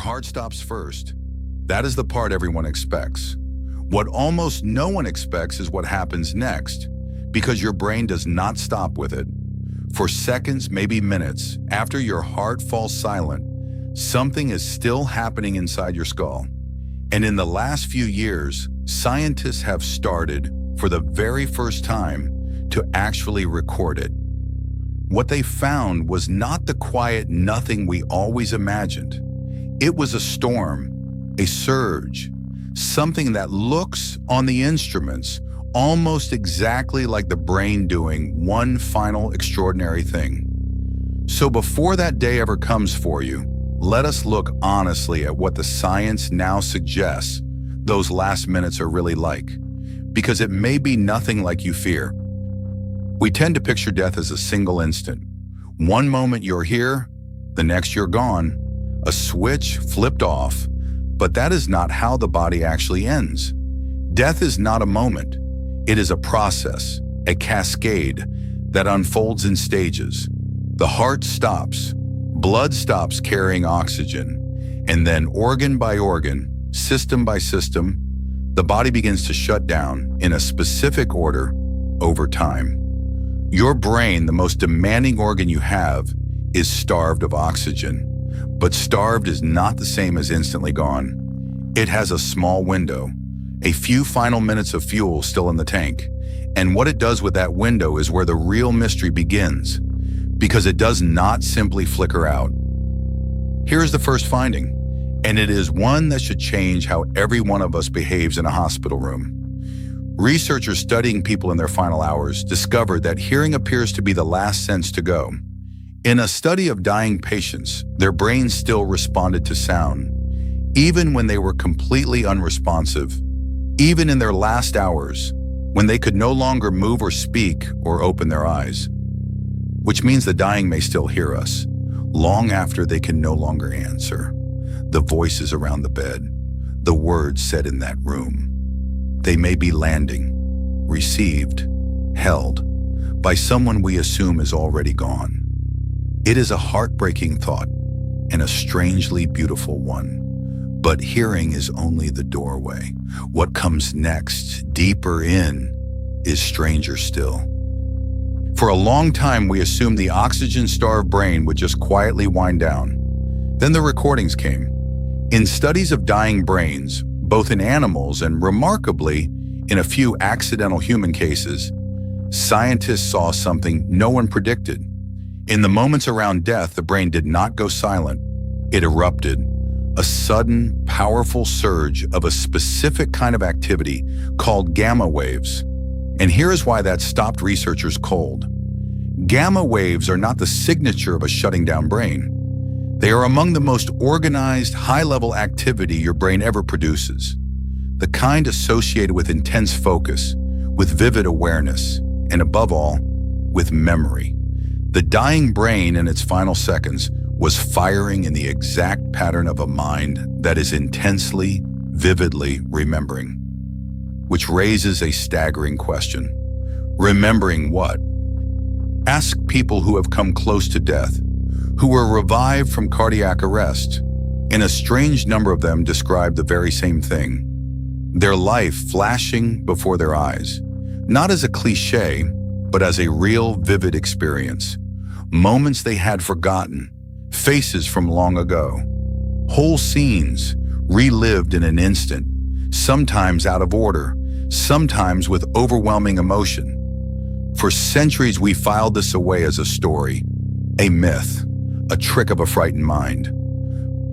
heart stops first. That is the part everyone expects. What almost no one expects is what happens next, because your brain does not stop with it. For seconds, maybe minutes, after your heart falls silent, something is still happening inside your skull. And in the last few years, scientists have started, for the very first time, to actually record it. What they found was not the quiet nothing we always imagined. It was a storm, a surge, something that looks on the instruments almost exactly like the brain doing one final extraordinary thing. So before that day ever comes for you, let us look honestly at what the science now suggests those last minutes are really like, because it may be nothing like you fear. We tend to picture death as a single instant. One moment you're here, the next you're gone, a switch flipped off, but that is not how the body actually ends. Death is not a moment. It is a process, a cascade that unfolds in stages. The heart stops, blood stops carrying oxygen, and then organ by organ, system by system, the body begins to shut down in a specific order over time. Your brain, the most demanding organ you have, is starved of oxygen. But starved is not the same as instantly gone. It has a small window, a few final minutes of fuel still in the tank. And what it does with that window is where the real mystery begins, because it does not simply flicker out. Here's the first finding, and it is one that should change how every one of us behaves in a hospital room. Researchers studying people in their final hours discovered that hearing appears to be the last sense to go. In a study of dying patients, their brains still responded to sound, even when they were completely unresponsive, even in their last hours, when they could no longer move or speak or open their eyes. Which means the dying may still hear us, long after they can no longer answer. The voices around the bed, the words said in that room. They may be landing, received, held, by someone we assume is already gone. It is a heartbreaking thought, and a strangely beautiful one. But hearing is only the doorway. What comes next, deeper in, is stranger still. For a long time, we assumed the oxygen-starved brain would just quietly wind down. Then the recordings came. In studies of dying brains, both in animals and, remarkably, in a few accidental human cases, scientists saw something no one predicted. In the moments around death, the brain did not go silent. It erupted, a sudden, powerful surge of a specific kind of activity called gamma waves. And here is why that stopped researchers cold. Gamma waves are not the signature of a shutting down brain. They are among the most organized, high-level activity your brain ever produces. The kind associated with intense focus, with vivid awareness, and above all, with memory. The dying brain in its final seconds was firing in the exact pattern of a mind that is intensely, vividly remembering. Which raises a staggering question. Remembering what? Ask people who have come close to death, who were revived from cardiac arrest, and a strange number of them describe the very same thing. Their life flashing before their eyes, not as a cliche, but as a real, vivid experience. Moments they had forgotten, faces from long ago, whole scenes relived in an instant, sometimes out of order, sometimes with overwhelming emotion. For centuries we filed this away as a story, a myth, a trick of a frightened mind.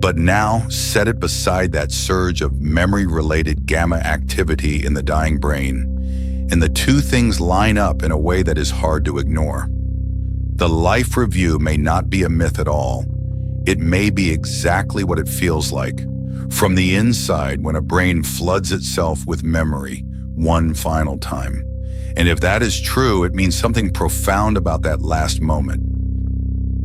But now, set it beside that surge of memory-related gamma activity in the dying brain, and the two things line up in a way that is hard to ignore. The life review may not be a myth at all. It may be exactly what it feels like, from the inside when a brain floods itself with memory one final time. And if that is true, it means something profound about that last moment.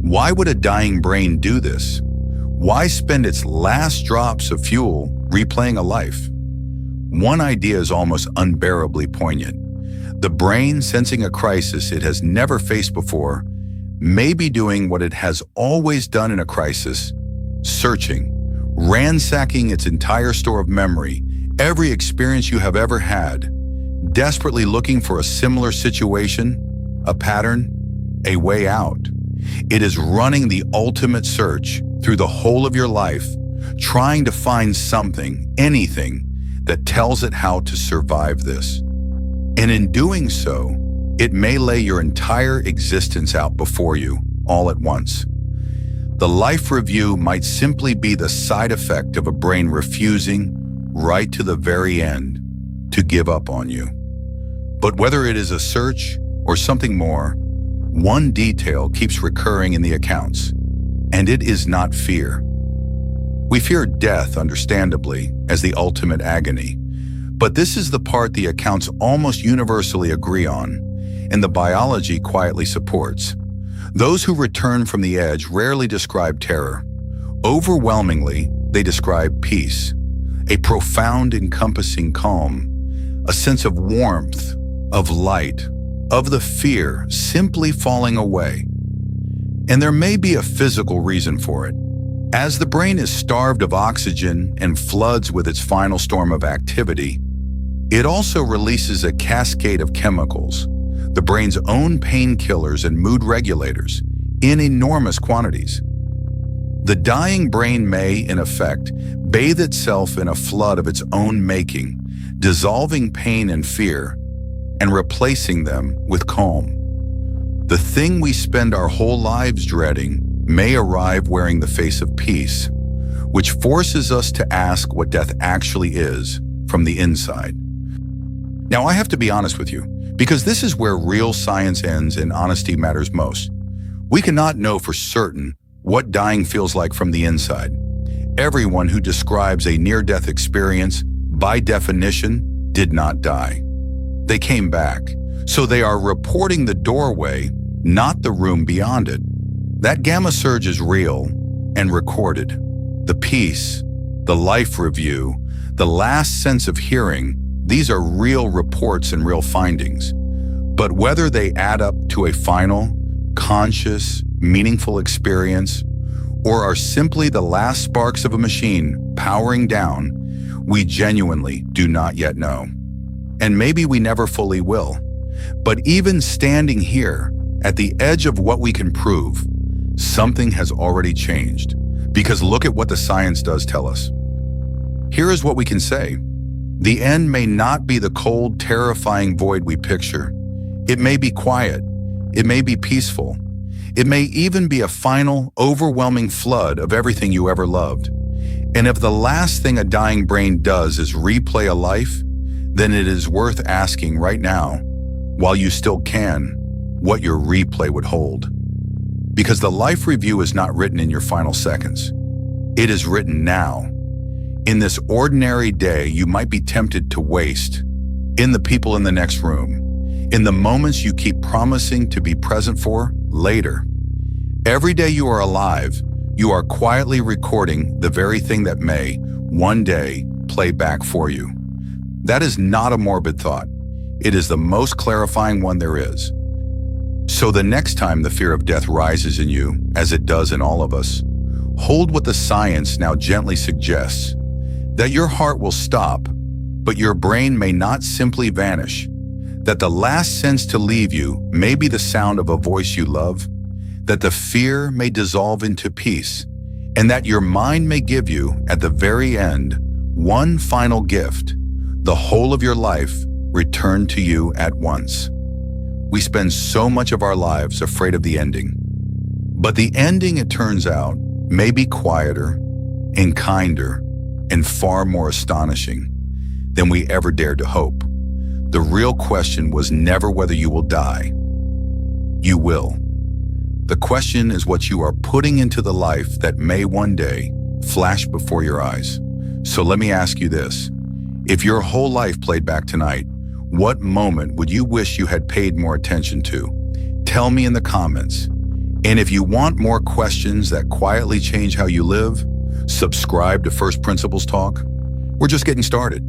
Why would a dying brain do this? Why spend its last drops of fuel replaying a life? One idea is almost unbearably poignant. The brain, sensing a crisis it has never faced before, may be doing what it has always done in a crisis, searching, ransacking its entire store of memory, every experience you have ever had, desperately looking for a similar situation, a pattern, a way out. It is running the ultimate search through the whole of your life, trying to find something, anything, that tells it how to survive this. And in doing so, it may lay your entire existence out before you, all at once. The life review might simply be the side effect of a brain refusing, right to the very end, to give up on you. But whether it is a search or something more, one detail keeps recurring in the accounts, and it is not fear. We fear death, understandably, as the ultimate agony, but this is the part the accounts almost universally agree on, and the biology quietly supports. Those who return from the edge rarely describe terror. Overwhelmingly, they describe peace, a profound, encompassing calm, a sense of warmth, of light, of the fear simply falling away. And there may be a physical reason for it. As the brain is starved of oxygen and floods with its final storm of activity, it also releases a cascade of chemicals, the brain's own painkillers and mood regulators, in enormous quantities. The dying brain may, in effect, bathe itself in a flood of its own making, dissolving pain and fear, and replacing them with calm. The thing we spend our whole lives dreading may arrive wearing the face of peace, which forces us to ask what death actually is from the inside. Now, I have to be honest with you, because this is where real science ends and honesty matters most. We cannot know for certain what dying feels like from the inside. Everyone who describes a near-death experience, by definition, did not die. They came back, so they are reporting the doorway, not the room beyond it. That gamma surge is real and recorded. The peace, the life review, the last sense of hearing, these are real reports and real findings. But whether they add up to a final, conscious, meaningful experience, or are simply the last sparks of a machine powering down, we genuinely do not yet know. And maybe we never fully will. But even standing here, at the edge of what we can prove, something has already changed. Because look at what the science does tell us. Here is what we can say. The end may not be the cold, terrifying void we picture. It may be quiet. It may be peaceful. It may even be a final, overwhelming flood of everything you ever loved. And if the last thing a dying brain does is replay a life, then it is worth asking right now, while you still can, what your replay would hold. Because the life review is not written in your final seconds. It is written now. In this ordinary day you might be tempted to waste, in the people in the next room, in the moments you keep promising to be present for later. Every day you are alive, you are quietly recording the very thing that may, one day, play back for you. That is not a morbid thought. It is the most clarifying one there is. So the next time the fear of death rises in you, as it does in all of us, hold what the science now gently suggests, that your heart will stop, but your brain may not simply vanish, that the last sense to leave you may be the sound of a voice you love, that the fear may dissolve into peace, and that your mind may give you, at the very end, one final gift, the whole of your life returned to you at once. We spend so much of our lives afraid of the ending. But the ending, it turns out, may be quieter and kinder and far more astonishing than we ever dared to hope. The real question was never whether you will die. You will. The question is what you are putting into the life that may one day flash before your eyes. So let me ask you this. If your whole life played back tonight, what moment would you wish you had paid more attention to? Tell me in the comments. And if you want more questions that quietly change how you live, subscribe to First Principles Talk. We're just getting started.